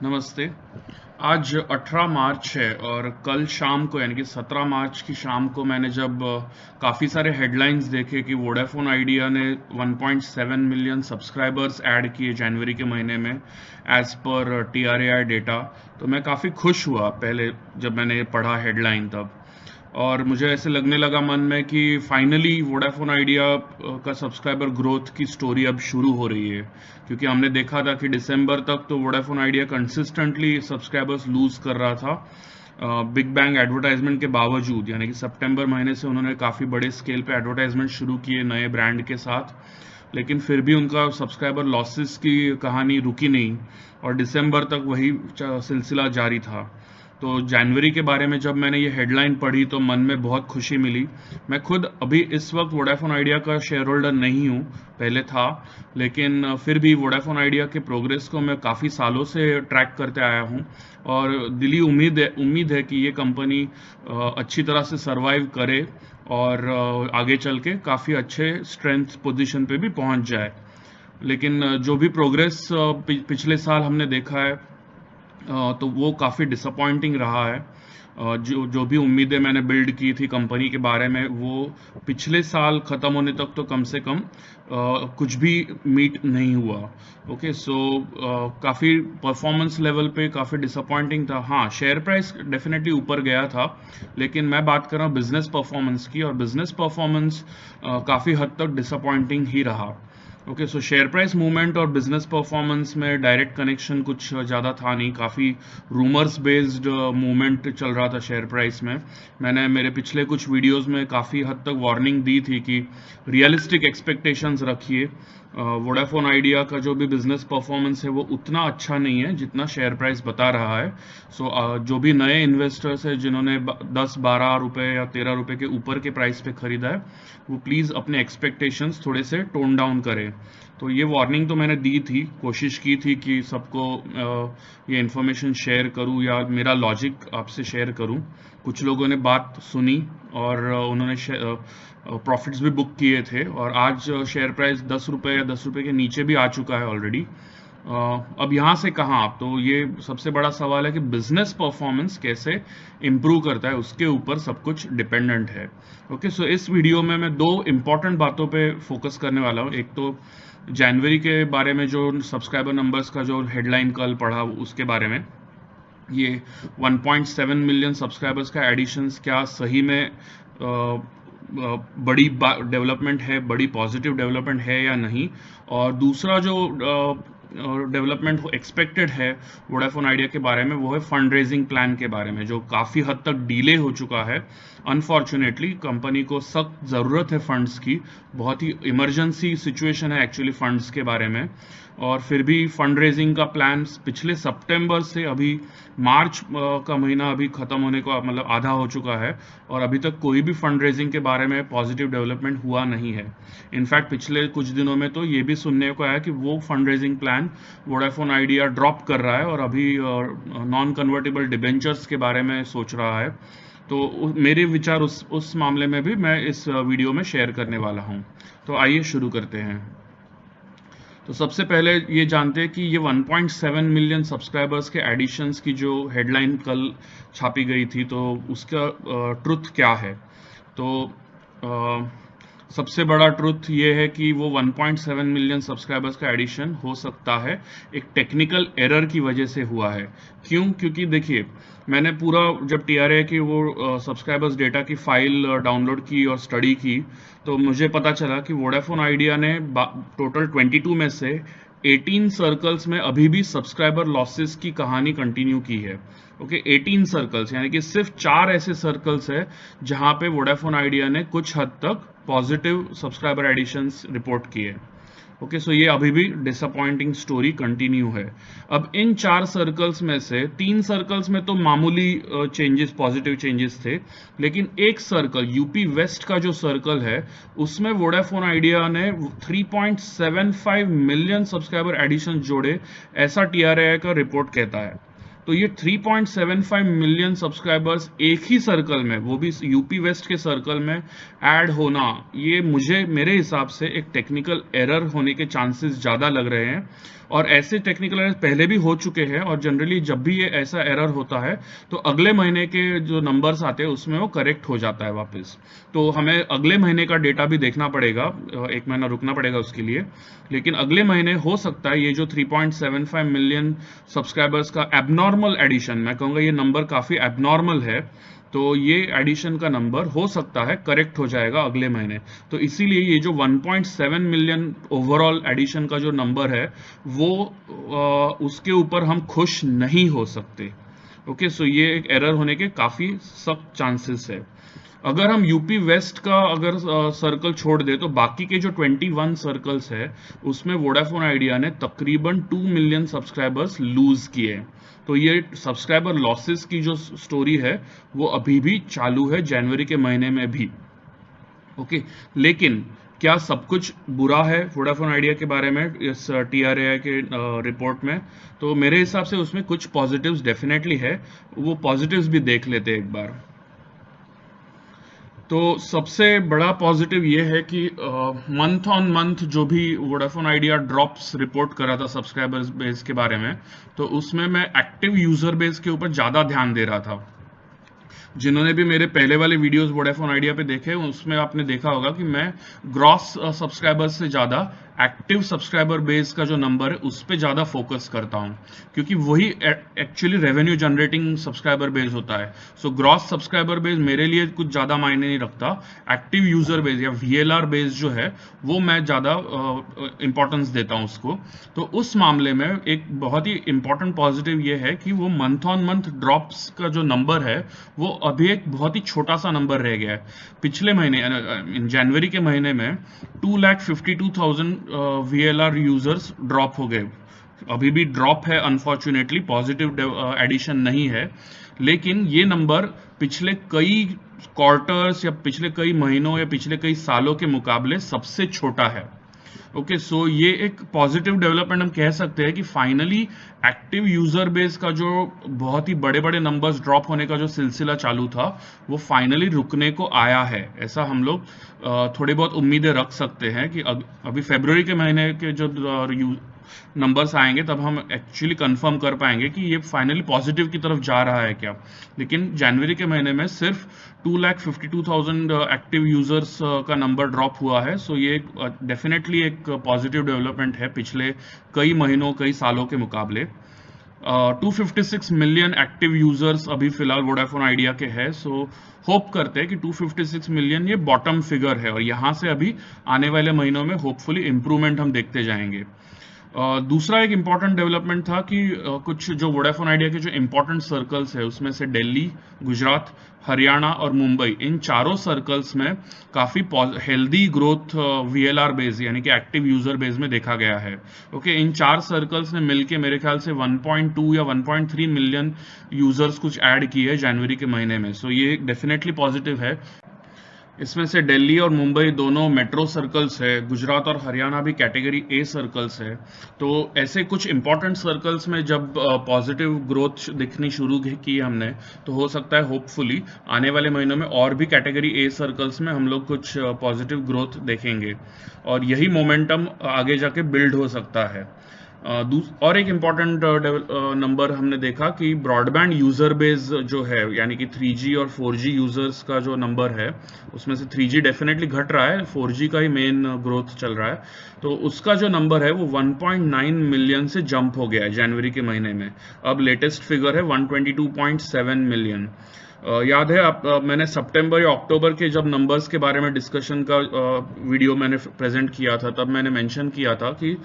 नमस्ते। आज 18 मार्च है और कल शाम को यानी कि 17 मार्च की शाम को मैंने जब काफ़ी सारे हेडलाइंस देखे कि वोडाफोन आइडिया ने 1.7 मिलियन सब्सक्राइबर्स ऐड किए जनवरी के महीने में एज पर TRAI डेटा, तो मैं काफ़ी खुश हुआ पहले जब मैंने पढ़ा हेडलाइन तब। और मुझे ऐसे लगने लगा मन में कि फाइनली वोडाफोन आइडिया का सब्सक्राइबर ग्रोथ की स्टोरी अब शुरू हो रही है, क्योंकि हमने देखा था कि दिसंबर तक तो Vodafone Idea consistently subscribers lose कर रहा था बिग बैंग एडवर्टाइजमेंट के बावजूद। यानी कि सितंबर महीने से उन्होंने काफ़ी बड़े स्केल पे एडवर्टाइजमेंट शुरू किए नए ब्रांड के साथ, लेकिन फिर भी उनका सब्सक्राइबर लॉसेस की कहानी रुकी नहीं और दिसंबर तक वही सिलसिला जारी था। तो जनवरी के बारे में जब मैंने ये हेडलाइन पढ़ी तो मन में बहुत खुशी मिली। मैं खुद अभी इस वक्त वोडाफोन आइडिया का शेयर होल्डर नहीं हूँ, पहले था, लेकिन फिर भी वोडाफोन आइडिया के प्रोग्रेस को मैं काफ़ी सालों से ट्रैक करते आया हूँ और दिली उम्मीद है कि ये कंपनी अच्छी तरह से सरवाइव करे और आगे चल के काफ़ी अच्छे स्ट्रेंथ पोजीशन पे भी पहुंच जाए। लेकिन जो भी प्रोग्रेस पिछले साल हमने देखा है तो वो काफ़ी डिसअपॉइंटिंग रहा है। जो जो भी उम्मीदें मैंने बिल्ड की थी कंपनी के बारे में वो पिछले साल ख़त्म होने तक तो कम से कम कुछ भी मीट नहीं हुआ। ओके, सो काफ़ी परफॉर्मेंस लेवल पे काफ़ी डिसअपॉइंटिंग था। हाँ, शेयर प्राइस डेफिनेटली ऊपर गया था, लेकिन मैं बात कर रहा हूँ बिजनेस परफॉर्मेंस की, और बिजनेस परफॉर्मेंस काफ़ी हद तक डिसअपॉइंटिंग ही रहा। ओके, सो शेयर प्राइस मूवमेंट और बिजनेस परफॉर्मेंस में डायरेक्ट कनेक्शन कुछ ज़्यादा था नहीं, काफ़ी रूमर्स बेस्ड मूवमेंट चल रहा था शेयर प्राइस में। मैंने मेरे पिछले कुछ वीडियोस में काफ़ी हद तक वार्निंग दी थी कि रियलिस्टिक एक्सपेक्टेशंस रखिए। वोडाफोन आइडिया का जो भी बिजनेस परफॉर्मेंस है वो उतना अच्छा नहीं है जितना शेयर प्राइस बता रहा है। सो जो भी नए इन्वेस्टर्स है जिन्होंने 10-12 रुपए या 13 रुपए के ऊपर के प्राइस पे खरीदा है, वो प्लीज़ अपने एक्सपेक्टेशंस थोड़े से टोन डाउन करें। तो ये वार्निंग तो मैंने दी थी, कोशिश की थी कि सबको ये इन्फॉर्मेशन शेयर करूं या मेरा लॉजिक आपसे शेयर करूं। कुछ लोगों ने बात सुनी और उन्होंने प्रॉफिट्स भी बुक किए थे और आज शेयर प्राइस 10 रुपये या 10 रुपये के नीचे भी आ चुका है ऑलरेडी। अब यहाँ से कहाँ, तो ये सबसे बड़ा सवाल है कि बिजनेस परफॉर्मेंस कैसे इम्प्रूव करता है, उसके ऊपर सब कुछ डिपेंडेंट है। ओके, सो इस वीडियो में मैं दो इम्पॉर्टेंट बातों पे फोकस करने वाला हूँ। एक तो जनवरी के बारे में जो सब्सक्राइबर नंबर्स का जो हेडलाइन कल पढ़ा उसके बारे में, ये 1.7 मिलियन सब्सक्राइबर्स का एडिशंस क्या सही में बड़ी डेवलपमेंट है, बड़ी पॉजिटिव डेवलपमेंट है या नहीं। और दूसरा जो डेवलपमेंट एक्सपेक्टेड है वोडाफोन आइडिया के बारे में, वो है फंड रेजिंग प्लान के बारे में, जो काफ़ी हद तक डिले हो चुका है। अनफॉर्चुनेटली कंपनी को सख्त ज़रूरत है फंड्स की, बहुत ही इमरजेंसी सिचुएशन है एक्चुअली फंड्स के बारे में, और फिर भी फंड रेजिंग का प्लान पिछले सितंबर से अभी मार्च का महीना अभी ख़त्म होने को मतलब आधा हो चुका है और अभी तक कोई भी फंड रेजिंग के बारे में पॉजिटिव डेवलपमेंट हुआ नहीं है। इनफैक्ट पिछले कुछ दिनों में तो ये भी सुनने को आया कि वो fund raising plan Vodafone idea drop कर रहा है और अभी नॉन कन्वर्टेबल डिबेंचर्स के बारे में सोच रहा है। तो मेरे विचार उस मामले में भी मैं इस वीडियो में शेयर करने वाला हूँ। तो आइए शुरू करते हैं। तो सबसे पहले ये जानते हैं कि ये 1.7 मिलियन सब्सक्राइबर्स के एडिशंस की जो हेडलाइन कल छापी गई थी, तो उसका ट्रुथ क्या है। तो सबसे बड़ा ट्रुथ ये है कि वो 1.7 मिलियन सब्सक्राइबर्स का एडिशन हो सकता है एक टेक्निकल एरर की वजह से हुआ है। क्यों? क्योंकि देखिए, मैंने पूरा जब TRAI की वो सब्सक्राइबर्स डेटा की फाइल डाउनलोड की और स्टडी की, तो मुझे पता चला कि वोडाफोन आइडिया ने टोटल 22 में से 18 सर्कल्स में अभी भी सब्सक्राइबर लॉसेस की कहानी कंटिन्यू की है। ओके, 18 सर्कल्स, यानी कि सिर्फ 4 ऐसे सर्कल्स है जहां पे वोडाफोन आइडिया ने कुछ हद तक पॉजिटिव सब्सक्राइबर एडिशंस रिपोर्ट किए। ओके, सो ये अभी भी डिसअपॉइंटिंग स्टोरी कंटिन्यू है। अब इन 4 सर्कल्स में से 3 सर्कल्स में तो मामूली चेंजेस, पॉजिटिव चेंजेस थे, लेकिन एक सर्कल यूपी वेस्ट का जो सर्कल है उसमें वोडाफोन आइडिया ने 3.75 मिलियन सब्सक्राइबर एडिशन जोड़े, ऐसा TRAI का रिपोर्ट कहता है। तो ये 3.75 मिलियन सब्सक्राइबर्स एक ही सर्कल में, वो भी यूपी वेस्ट के सर्कल में ऐड होना, ये मेरे हिसाब से एक टेक्निकल एरर होने के चांसेस ज़्यादा लग रहे हैं। और ऐसे टेक्निकल एरर पहले भी हो चुके हैं, और जनरली जब भी ये ऐसा एरर होता है तो अगले महीने के जो नंबर्स आते हैं उसमें वो करेक्ट हो जाता है वापस। तो हमें अगले महीने का डेटा भी देखना पड़ेगा, एक महीना रुकना पड़ेगा उसके लिए। लेकिन अगले महीने हो सकता है ये जो 3.75 मिलियन सब्सक्राइबर्स का एबनॉर्मल एडिशन, मैं कहूँगा ये नंबर काफ़ी एबनॉर्मल है, तो ये एडिशन का नंबर हो सकता है करेक्ट हो जाएगा अगले महीने। तो इसीलिए ये जो 1.7 मिलियन ओवरऑल एडिशन का जो नंबर है वो उसके ऊपर हम खुश नहीं हो सकते। ओके, सो ये एक एरर होने के काफ़ी सख्त चांसेस है। अगर हम यूपी वेस्ट का अगर सर्कल छोड़ दे तो बाकी के जो 21 सर्कल्स है उसमें वोडाफोन आइडिया ने तकरीबन 2 मिलियन सब्सक्राइबर्स लूज किए। तो ये सब्सक्राइबर लॉसेस की जो स्टोरी है वो अभी भी चालू है जनवरी के महीने में भी। ओके, लेकिन क्या सब कुछ बुरा है वोडाफोन आइडिया के बारे में इस TRAI के रिपोर्ट में? तो मेरे हिसाब से उसमें कुछ पॉजिटिव्स डेफिनेटली है, वो पॉजिटिव्स भी देख लेते हैं एक बार। तो सबसे बड़ा पॉजिटिव ये है कि मंथ ऑन मंथ जो भी वोडाफोन आइडिया ड्रॉप्स रिपोर्ट कर रहा था सब्सक्राइबर्स बेस के बारे में, तो उसमें मैं एक्टिव यूजर बेस के ऊपर ज़्यादा ध्यान दे रहा था। जिन्होंने भी मेरे पहले वाले वीडियोस वोडाफोन आइडिया पे देखे उसमें आपने देखा होगा कि मैं ग्रॉस सब्सक्राइबर्स से ज़्यादा एक्टिव सब्सक्राइबर बेस का जो नंबर है उस पर ज़्यादा फोकस करता हूँ, क्योंकि वही actually revenue generating subscriber base होता है। सो ग्रॉस सब्सक्राइबर बेस मेरे लिए कुछ ज़्यादा मायने नहीं रखता, एक्टिव यूजर बेस या VLR बेस जो है वो मैं ज़्यादा इंपॉर्टेंस देता हूँ उसको। तो उस मामले में एक बहुत ही इंपॉर्टेंट पॉजिटिव ये है कि वो मंथ ऑन मंथ ड्रॉप्स का जो नंबर है वो अभी एक बहुत ही छोटा सा नंबर रह गया है। पिछले महीने जनवरी के महीने में 2,52,000 VLR यूजर्स ड्रॉप हो गए। अभी भी ड्रॉप है, अनफॉर्चुनेटली पॉजिटिव एडिशन नहीं है, लेकिन ये नंबर पिछले कई क्वार्टर्स या पिछले कई महीनों या पिछले कई सालों के मुकाबले सबसे छोटा है। ओके, सो ये एक पॉजिटिव डेवलपमेंट हम कह सकते हैं कि फाइनली एक्टिव यूजर बेस का जो बहुत ही बड़े बड़े नंबर्स ड्रॉप होने का जो सिलसिला चालू था वो फाइनली रुकने को आया है। ऐसा हम लोग थोड़ी बहुत उम्मीदें रख सकते हैं कि अभी फरवरी के महीने के जो नंबर्स आएंगे तब हम एक्चुअली कंफर्म कर पाएंगे कि ये फाइनली पॉजिटिव की तरफ जा रहा है क्या। लेकिन जनवरी के महीने में सिर्फ 2,52,000 एक्टिव यूजर्स का नंबर ड्रॉप हुआ है। सो ये डेफिनेटली एक पॉजिटिव डेवलपमेंट है पिछले कई महीनों कई सालों के मुकाबले। 256 मिलियन एक्टिव यूजर्स अभी फिलहाल वोडाफोन आइडिया के हैं। सो होप करते हैं कि 256 मिलियन ये बॉटम फिगर है और यहाँ से अभी आने वाले महीनों में होपफुली इंप्रूवमेंट हम देखते जाएंगे। दूसरा एक इम्पॉर्टेंट डेवलपमेंट था कि कुछ जो वोडाफोन आइडिया के जो इम्पॉर्टेंट सर्कल्स है उसमें से दिल्ली, गुजरात, हरियाणा और मुंबई, इन चारों सर्कल्स में काफ़ी हेल्दी ग्रोथ VLR बेस यानी कि एक्टिव यूजर बेस में देखा गया है। ओके, इन चार सर्कल्स ने मिलके मेरे ख्याल से 1.2 या 1.3 मिलियन यूजर्स कुछ ऐड किए हैं जनवरी के महीने में। सो ये डेफिनेटली पॉजिटिव है। इसमें से दिल्ली और मुंबई दोनों मेट्रो सर्कल्स है, गुजरात और हरियाणा भी कैटेगरी A सर्कल्स है। तो ऐसे कुछ इंपॉर्टेंट सर्कल्स में जब पॉजिटिव ग्रोथ दिखनी शुरू की हमने, तो हो सकता है होपफुली आने वाले महीनों में और भी कैटेगरी A सर्कल्स में हम लोग कुछ पॉजिटिव ग्रोथ देखेंगे और यही मोमेंटम आगे जाके बिल्ड हो सकता है। और एक इम्पॉर्टेंट नंबर हमने देखा कि ब्रॉडबैंड यूजर बेस जो है यानी कि 3G और 4G यूजर्स का जो नंबर है उसमें से 3G डेफिनेटली घट रहा है, 4G का ही मेन ग्रोथ चल रहा है। तो उसका जो नंबर है वो 1.9 मिलियन से जंप हो गया है जनवरी के महीने में। अब लेटेस्ट फिगर है 122.7 मिलियन। याद है आप मैंने सितंबर या अक्टूबर के जब नंबर्स के बारे में डिस्कशन का वीडियो मैंने प्रेजेंट किया था, तब मैंने मेंशन किया था कि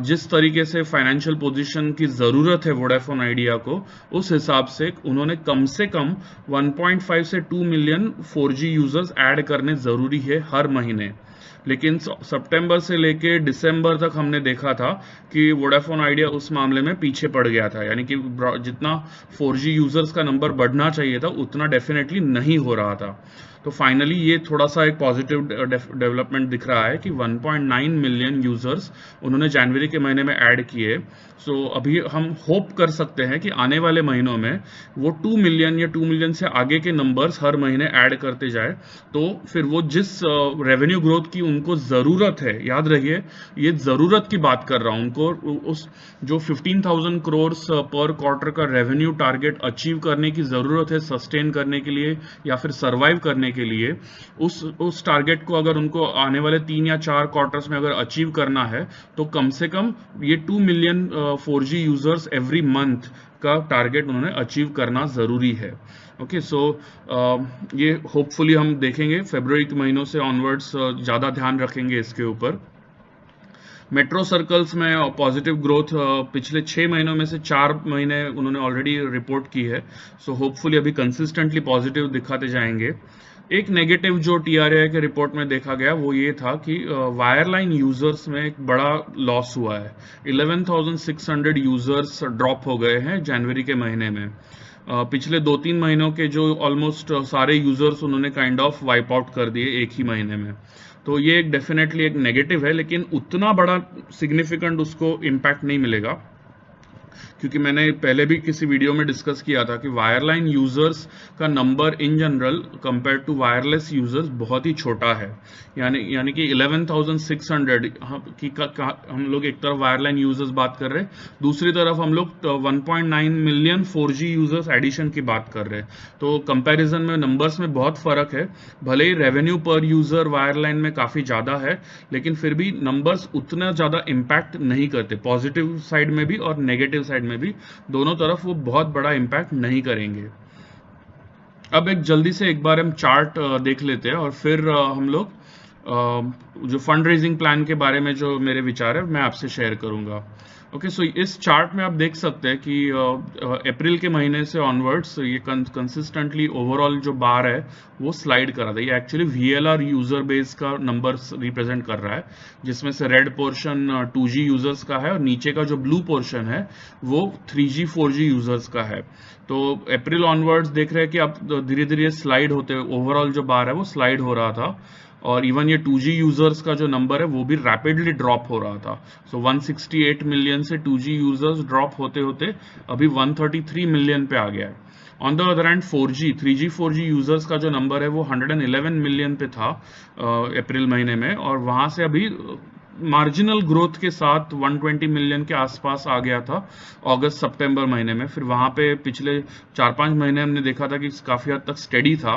जिस तरीके से फाइनेंशियल पोजीशन की ज़रूरत है वोडाफोन आइडिया को, उस हिसाब से उन्होंने कम से कम 1.5 से 2 मिलियन 4G यूजर्स ऐड करने ज़रूरी है हर महीने। लेकिन सितंबर से लेके दिसंबर तक हमने देखा था कि वोडाफोन आइडिया उस मामले में पीछे पड़ गया था, यानी कि जितना 4G यूजर्स का नंबर बढ़ना चाहिए था उतना डेफिनेटली नहीं हो रहा था। तो फाइनली ये थोड़ा सा एक पॉजिटिव डेवलपमेंट दिख रहा है कि 1.9 मिलियन यूजर्स उन्होंने जनवरी के महीने में ऐड किए। सो अभी हम होप कर सकते हैं कि आने वाले महीनों में वो 2 मिलियन या 2 मिलियन से आगे के नंबर्स हर महीने ऐड करते जाए, तो फिर वो जिस रेवेन्यू ग्रोथ की उनको ज़रूरत है, याद रखिए ये ज़रूरत की बात कर रहा हूँ, उनको उस जो 15,000 करोड़ पर क्वार्टर का रेवेन्यू टारगेट अचीव करने की ज़रूरत है सस्टेन करने के लिए या फिर सर्वाइव करने के लिए, उस टारगेट को अगर उनको आने वाले 3 या 4 क्वार्टर्स में अगर अचीव करना है तो कम से कम ये 2 million 4G users every month का टारगेट उन्होंने अचीव करना ज़रूरी है। ओके, सो ये होपफुली हम देखेंगे फरवरी के महीनों से ऑनवर्ड्स ज़्यादा ध्यान रखेंगे इसके ऊपर। मेट्रो सर्कल्स में पॉजिटिव ग्रोथ पिछले 6 महीनों में से 4 महीने उन्होंने ऑलरेडी रिपोर्ट की है, सो होपफुली अभी कंसिस्टेंटली पॉजिटिव दिखाते जाएंगे। एक नेगेटिव जो TRAI के रिपोर्ट में देखा गया वो ये था कि वायरलाइन यूजर्स में एक बड़ा लॉस हुआ है। 11,600 यूजर्स ड्रॉप हो गए हैं जनवरी के महीने में। पिछले 2-3 महीनों के जो ऑलमोस्ट सारे यूजर्स उन्होंने काइंड ऑफ वाइप आउट कर दिए एक ही महीने में। तो ये एक डेफिनेटली एक नेगेटिव है, लेकिन उतना बड़ा सिग्निफिकेंट उसको इम्पैक्ट नहीं मिलेगा, क्योंकि मैंने पहले भी किसी वीडियो में डिस्कस किया था कि वायरलाइन यूजर्स का number in general compare to wireless users बहुत ही छोटा है। यानी कि 11,600 हम लोग एक तरफ वायरलाइन यूजर्स बात कर रहे हैं, दूसरी तरफ हम लोग 1.9 मिलियन 4G यूजर्स एडिशन की बात कर रहे हैं। तो कंपैरिजन में नंबर्स में बहुत फर्क है। भले ही रेवेन्यू पर यूजर वायरलाइन में काफी ज्यादा है, लेकिन फिर भी नंबर्स उतना ज्यादा इम्पैक्ट नहीं करते, पॉजिटिव साइड में भी और नेगेटिव साइड में भी, दोनों तरफ वो बहुत बड़ा इंपैक्ट नहीं करेंगे। अब एक बार हम चार्ट देख लेते हैं और फिर हम लोग जो फंड रेजिंग प्लान के बारे में जो मेरे विचार है मैं आपसे शेयर करूंगा। ओके, सो इस चार्ट में आप देख सकते हैं कि अप्रैल के महीने से ऑनवर्ड्स ये कंसिस्टेंटली ओवरऑल जो बार है वो स्लाइड कर रहा था। ये एक्चुअली VLR यूजर बेस का नंबर रिप्रेजेंट कर रहा है, जिसमें से रेड पोर्शन 2G यूजर्स का है और नीचे का जो ब्लू पोर्शन है वो 3G 4G यूजर्स का है। तो अप्रैल ऑनवर्ड्स देख रहे हैं कि अब धीरे धीरे स्लाइड होते ओवरऑल जो बार है वो स्लाइड हो रहा था, और इवन ये 2G यूजर्स का जो नंबर है वो भी रैपिडली ड्रॉप हो रहा था। सो 168 मिलियन से 2G यूजर्स ड्रॉप होते होते अभी 133 मिलियन पे आ गया है। On the other hand 3G 4G users का जो नंबर है वो 111 मिलियन पे था अप्रैल महीने में, और वहां से अभी मार्जिनल ग्रोथ के साथ 120 मिलियन के आसपास आ गया था अगस्त सितंबर महीने में। फिर वहां पे पिछले 4-5 महीने हमने देखा था कि काफी हद तक स्टेडी था,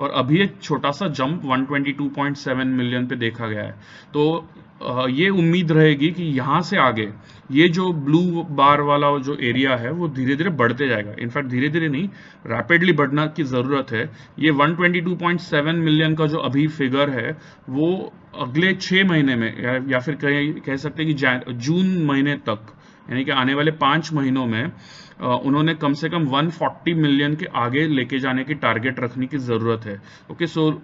और अभी एक छोटा सा जंप 122.7 मिलियन पे देखा गया है। तो ये उम्मीद रहेगी कि यहाँ से आगे ये जो ब्लू बार वाला जो एरिया है वो धीरे धीरे बढ़ते जाएगा। इनफैक्ट धीरे धीरे नहीं, रैपिडली बढ़ना की जरूरत है। ये 122.7 मिलियन का जो अभी फिगर है वो अगले 6 महीने में या फिर कह सकते हैं कि जून महीने तक, यानी कि आने वाले 5 महीनों में उन्होंने कम से कम 140 मिलियन के आगे लेके जाने की टारगेट रखने की जरूरत है। ओके, सो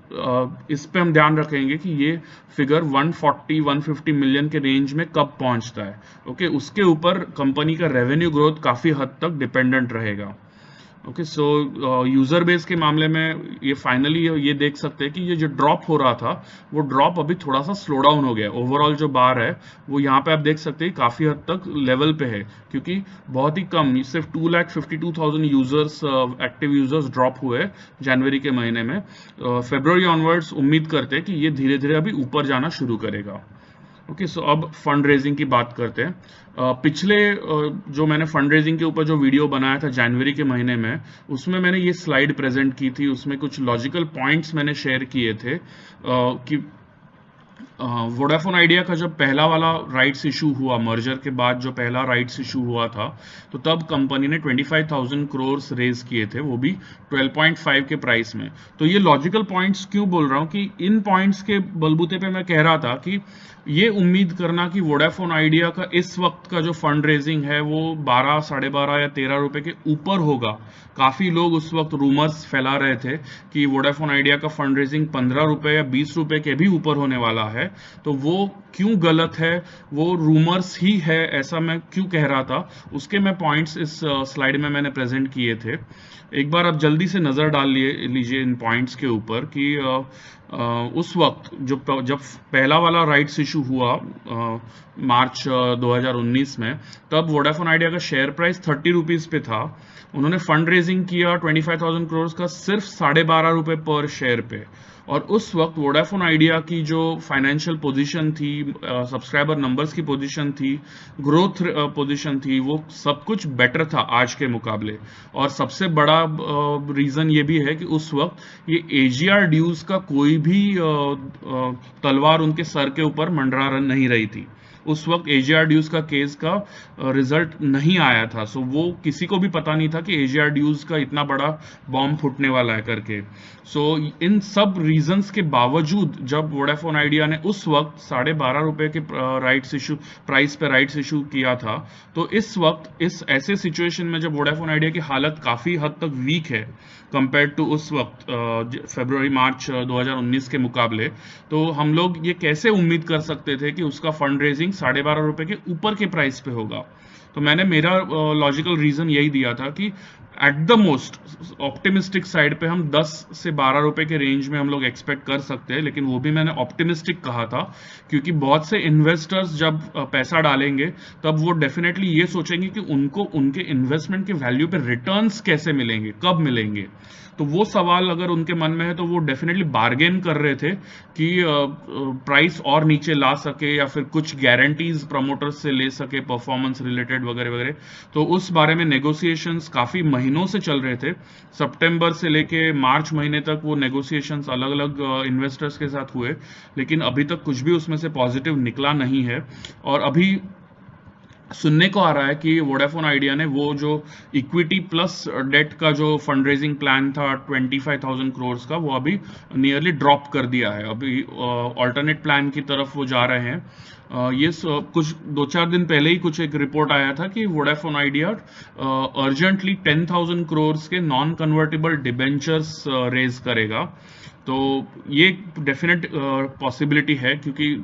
इस पे हम ध्यान रखेंगे कि ये फिगर 140-150 मिलियन के रेंज में कब पहुंचता है। ओके, उसके ऊपर कंपनी का रेवेन्यू ग्रोथ काफी हद तक डिपेंडेंट रहेगा। ओके, सो यूजर बेस के मामले में ये फाइनली ये देख सकते हैं कि ये जो ड्रॉप हो रहा था वो ड्रॉप अभी थोड़ा सा स्लो डाउन हो गया है। ओवरऑल जो बार है वो यहाँ पे आप देख सकते हैं काफी हद तक लेवल पे है, क्योंकि बहुत ही कम, सिर्फ 2,52,000 यूजर्स एक्टिव यूजर्स ड्रॉप हुए जनवरी के महीने में। फरवरी ऑनवर्ड्स उम्मीद करते हैं कि ये धीरे धीरे अभी ऊपर जाना शुरू करेगा। ओके, सो अब फंड रेजिंग की बात करते हैं। पिछले जो मैंने फंड रेजिंग के ऊपर जो वीडियो बनाया था जनवरी के महीने में, उसमें मैंने ये स्लाइड प्रेजेंट की थी। उसमें कुछ लॉजिकल पॉइंट्स मैंने शेयर किए थे कि वोडाफोन आइडिया का जब पहला वाला राइट्स इशू हुआ, मर्जर के बाद जो पहला राइट्स इशू हुआ था, तो तब कंपनी ने 25,000 करोड़ रेज किए थे, वो भी 12.5 के प्राइस में। तो ये लॉजिकल पॉइंट्स क्यों बोल रहा हूँ कि इन पॉइंट्स के बलबूते पे मैं कह रहा था कि ये उम्मीद करना कि वोडाफोन आइडिया का इस वक्त का जो फंड रेजिंग है वो 12, 12.5 या 13 रुपए के ऊपर होगा। काफी लोग उस वक्त रूमर्स फैला रहे थे कि वोडाफोन आइडिया का फंड रेजिंग 15 रुपए या 20 रुपए के भी ऊपर होने वाला है, है, तो वो क्यों गलत है, वो रूमर्स ही है ऐसा मैं क्यों कह रहा था, उसके मैं पॉइंट्स इस स्लाइड में मैंने प्रेजेंट किए थे। एक बार आप जल्दी से नज़र डाल लीजिए इन पॉइंट्स के ऊपर कि उस वक्त जब पहला वाला राइट्स इशू हुआ मार्च 2019 में, तब वोडाफोन आइडिया का शेयर प्राइस 30 रुपीज़ पे था। उन्होंने फंड रेजिंग किया 25,000 करोड़ का सिर्फ 12.5 रुपए पर शेयर पे, और उस वक्त वोडाफोन आइडिया की जो फाइनेंशियल पोजीशन थी, सब्सक्राइबर नंबर्स की पोजीशन थी, ग्रोथ पोजीशन थी, वो सब कुछ बेटर था आज के मुकाबले। और सबसे बड़ा रीज़न ये भी है कि उस वक्त ये एजीआर ड्यूज का कोई भी तलवार उनके सर के ऊपर मंडरा नहीं रही थी। उस वक्त एजीआर ड्यूज का केस का रिजल्ट नहीं आया था, सो वो किसी को भी पता नहीं था कि एजीआर ड्यूज का इतना बड़ा बॉम्ब फूटने वाला है करके। सो इन सब रीजंस के बावजूद जब वोडाफोन आइडिया ने उस वक्त 12.5 रुपए के प्राइस पे राइट्स इशू किया था, तो इस वक्त इस ऐसे सिचुएशन में जब वोडाफोन आइडिया की हालत काफी हद तक वीक है कंपेयर टू उस वक्त फरवरी मार्च 2019 के मुकाबले, तो हम लोग ये कैसे उम्मीद कर सकते थे कि उसका फंड रेजिंग 12.5 रुपए के ऊपर के प्राइस पे होगा। तो मैंने मेरा लॉजिकल रीजन यही दिया था कि at the most optimistic side पे हम 10 से 12 रुपए के रेंज में हम लोग एक्सपेक्ट कर सकते हैं, लेकिन वो भी मैंने ऑप्टिमिस्टिक कहा था क्योंकि बहुत से इन्वेस्टर्स जब पैसा डालेंगे तब वो डेफिनेटली ये सोचेंगे कि उनको उनके इन्वेस्टमेंट के वैल्यू पे रिटर्न्स कैसे मिलेंगे, कब मिलेंगे। तो वो सवाल अगर उनके मन में है तो वो डेफिनेटली बार्गेन कर रहे थे कि प्राइस और नीचे ला सके या फिर कुछ गारंटीज प्रमोटर्स से ले सके परफॉर्मेंस रिलेटेड वगैरह वगैरह। तो उस बारे में नेगोशिएशंस काफी महीनों से चल रहे थे, सितंबर से लेके मार्च महीने तक वो नेगोशिएशंस अलग अलग इन्वेस्टर्स के साथ हुए, लेकिन अभी तक कुछ भी उसमें से पॉजिटिव निकला नहीं है। और अभी सुनने को आ रहा है कि वोडाफोन आइडिया ने वो जो इक्विटी प्लस डेट का जो फंड रेजिंग प्लान था 25,000 करोड़ का, वो अभी नियरली ड्रॉप कर दिया है। अभी ऑल्टरनेट प्लान की तरफ वो जा रहे हैं। ये कुछ 2-4 दिन पहले ही कुछ एक रिपोर्ट आया था कि वोडाफोन आइडिया अर्जेंटली 10,000 करोड़ के नॉन कन्वर्टेबल डिबेंचर्स रेज करेगा। तो ये डेफिनेट पॉसिबिलिटी है क्योंकि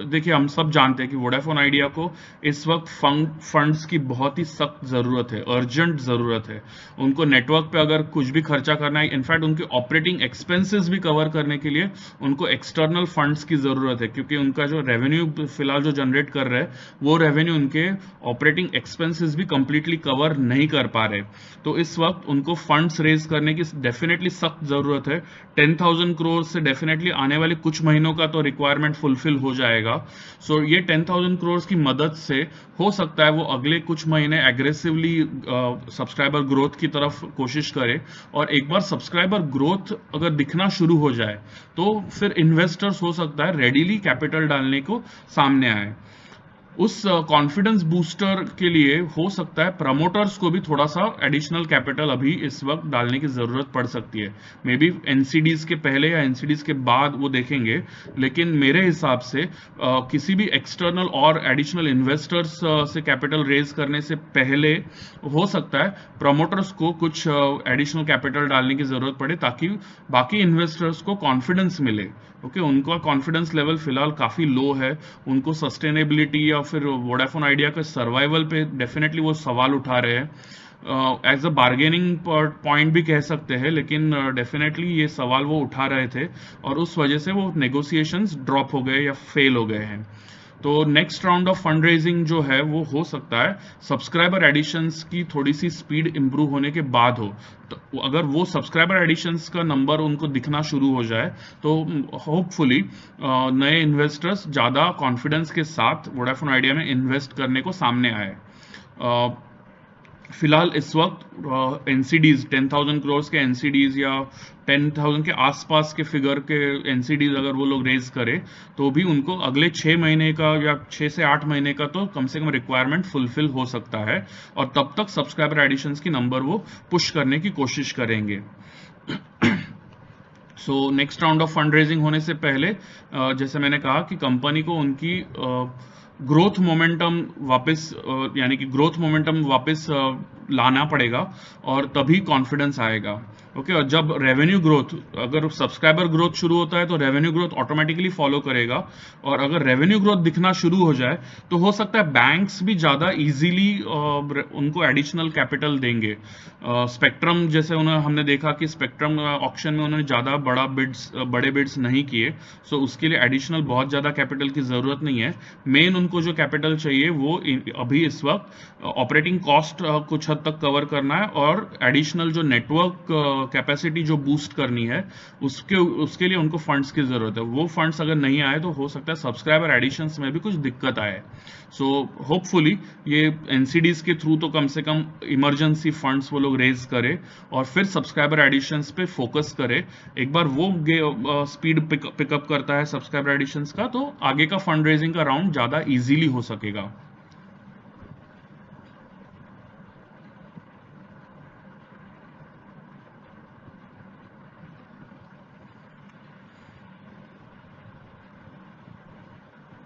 देखिए हम सब जानते हैं कि वोडाफोन आइडिया को इस वक्त फंड्स की बहुत ही सख्त ज़रूरत है, अर्जेंट ज़रूरत है। उनको नेटवर्क पे अगर कुछ भी खर्चा करना है, इनफैक्ट उनके ऑपरेटिंग एक्सपेंसेस भी कवर करने के लिए उनको एक्सटर्नल फंड्स की ज़रूरत है, क्योंकि उनका जो रेवेन्यू फिलहाल जो जनरेट कर रहे हैं वो रेवेन्यू उनके ऑपरेटिंग एक्सपेंसेस भी कंप्लीटली कवर नहीं कर पा रहे। तो इस वक्त उनको फंड्स रेज करने की डेफिनेटली सख्त ज़रूरत है। 10,000 करोड़ से डेफिनेटली आने वाले कुछ महीनों का तो रिक्वायरमेंट फुलफिल हो जाएगा। सो ये 10,000 करोड़ की मदद से हो सकता है वो अगले कुछ महीने एग्रेसिवली सब्सक्राइबर ग्रोथ की तरफ कोशिश करे, और एक बार सब्सक्राइबर ग्रोथ अगर दिखना शुरू हो जाए तो फिर इन्वेस्टर्स हो सकता है रेडीली कैपिटल डालने को सामने आए। उस कॉन्फिडेंस बूस्टर के लिए हो सकता है प्रमोटर्स को भी थोड़ा सा एडिशनल कैपिटल अभी इस वक्त डालने की जरूरत पड़ सकती है। मे बी एनसीडीज के पहले या एनसीडीज के बाद वो देखेंगे, लेकिन मेरे हिसाब से किसी भी एक्सटर्नल और एडिशनल इन्वेस्टर्स से कैपिटल रेज करने से पहले हो सकता है प्रमोटर्स को कुछ एडिशनल कैपिटल डालने की जरूरत पड़े ताकि बाकी इन्वेस्टर्स को कॉन्फिडेंस मिले। ओके, उनका कॉन्फिडेंस लेवल फिलहाल काफी लो है, उनको सस्टेनेबिलिटी या फिर वोडाफोन आइडिया के सर्वाइवल पे डेफिनेटली वो सवाल उठा रहे हैं। एज अ बार्गेनिंग पॉइंट भी कह सकते हैं, लेकिन डेफिनेटली ये सवाल वो उठा रहे थे और उस वजह से वो नेगोशिएशंस ड्रॉप हो गए या फेल हो गए हैं। तो next round of fund raising जो है वो हो सकता है सब्सक्राइबर एडिशंस की थोड़ी सी स्पीड इंप्रूव होने के बाद हो। तो अगर वो सब्सक्राइबर एडिशंस का नंबर उनको दिखना शुरू हो जाए तो होपफुली नए इन्वेस्टर्स ज़्यादा कॉन्फिडेंस के साथ वोडाफोन आइडिया में इन्वेस्ट करने को सामने आए। फिलहाल इस वक्त एनसीडीज 10,000 करोड़ के एनसीडीज या 10,000 के आसपास के फिगर के एनसीडीज अगर वो लोग रेज करें तो भी उनको अगले 6 महीने का या 6 से 8 महीने का तो कम से कम रिक्वायरमेंट फुलफिल हो सकता है, और तब तक सब्सक्राइबर एडिशंस की नंबर वो पुश करने की कोशिश करेंगे। So next round of fund raising होने से पहले जैसे मैंने कहा कि कंपनी को उनकी ग्रोथ मोमेंटम वापस यानी कि ग्रोथ मोमेंटम वापस लाना पड़ेगा और तभी कॉन्फिडेंस आएगा। ओके, और जब रेवेन्यू ग्रोथ, अगर सब्सक्राइबर ग्रोथ शुरू होता है तो रेवेन्यू ग्रोथ ऑटोमेटिकली फॉलो करेगा, और अगर रेवेन्यू ग्रोथ दिखना शुरू हो जाए तो हो सकता है बैंक्स भी ज़्यादा इजीली उनको एडिशनल कैपिटल देंगे। स्पेक्ट्रम जैसे हमने देखा कि स्पेक्ट्रम ऑक्शन में उन्होंने ज़्यादा बड़े बिड्स नहीं किए, सो उसके लिए एडिशनल बहुत ज़्यादा कैपिटल की ज़रूरत नहीं है। मेन उनको जो कैपिटल चाहिए वो अभी इस वक्त ऑपरेटिंग कॉस्ट कुछ हद तक कवर करना है, और एडिशनल जो नेटवर्क कैपेसिटी जो बूस्ट करनी है उसके लिए उनको फंड्स की जरूरत है। वो फंड्स अगर नहीं आए तो हो सकता है सब्सक्राइबर एडिशंस में भी कुछ दिक्कत आए। सो होपफुली ये एनसीडीज के थ्रू तो कम से कम इमरजेंसी फंड्स वो लोग रेज करे और फिर सब्सक्राइबर एडिशंस पे फोकस करे। एक बार वो स्पीड पिकअप करता है सब्सक्राइबर एडिशंस का, तो आगे का फंड रेजिंग का राउंड ज्यादा इजीली हो सकेगा।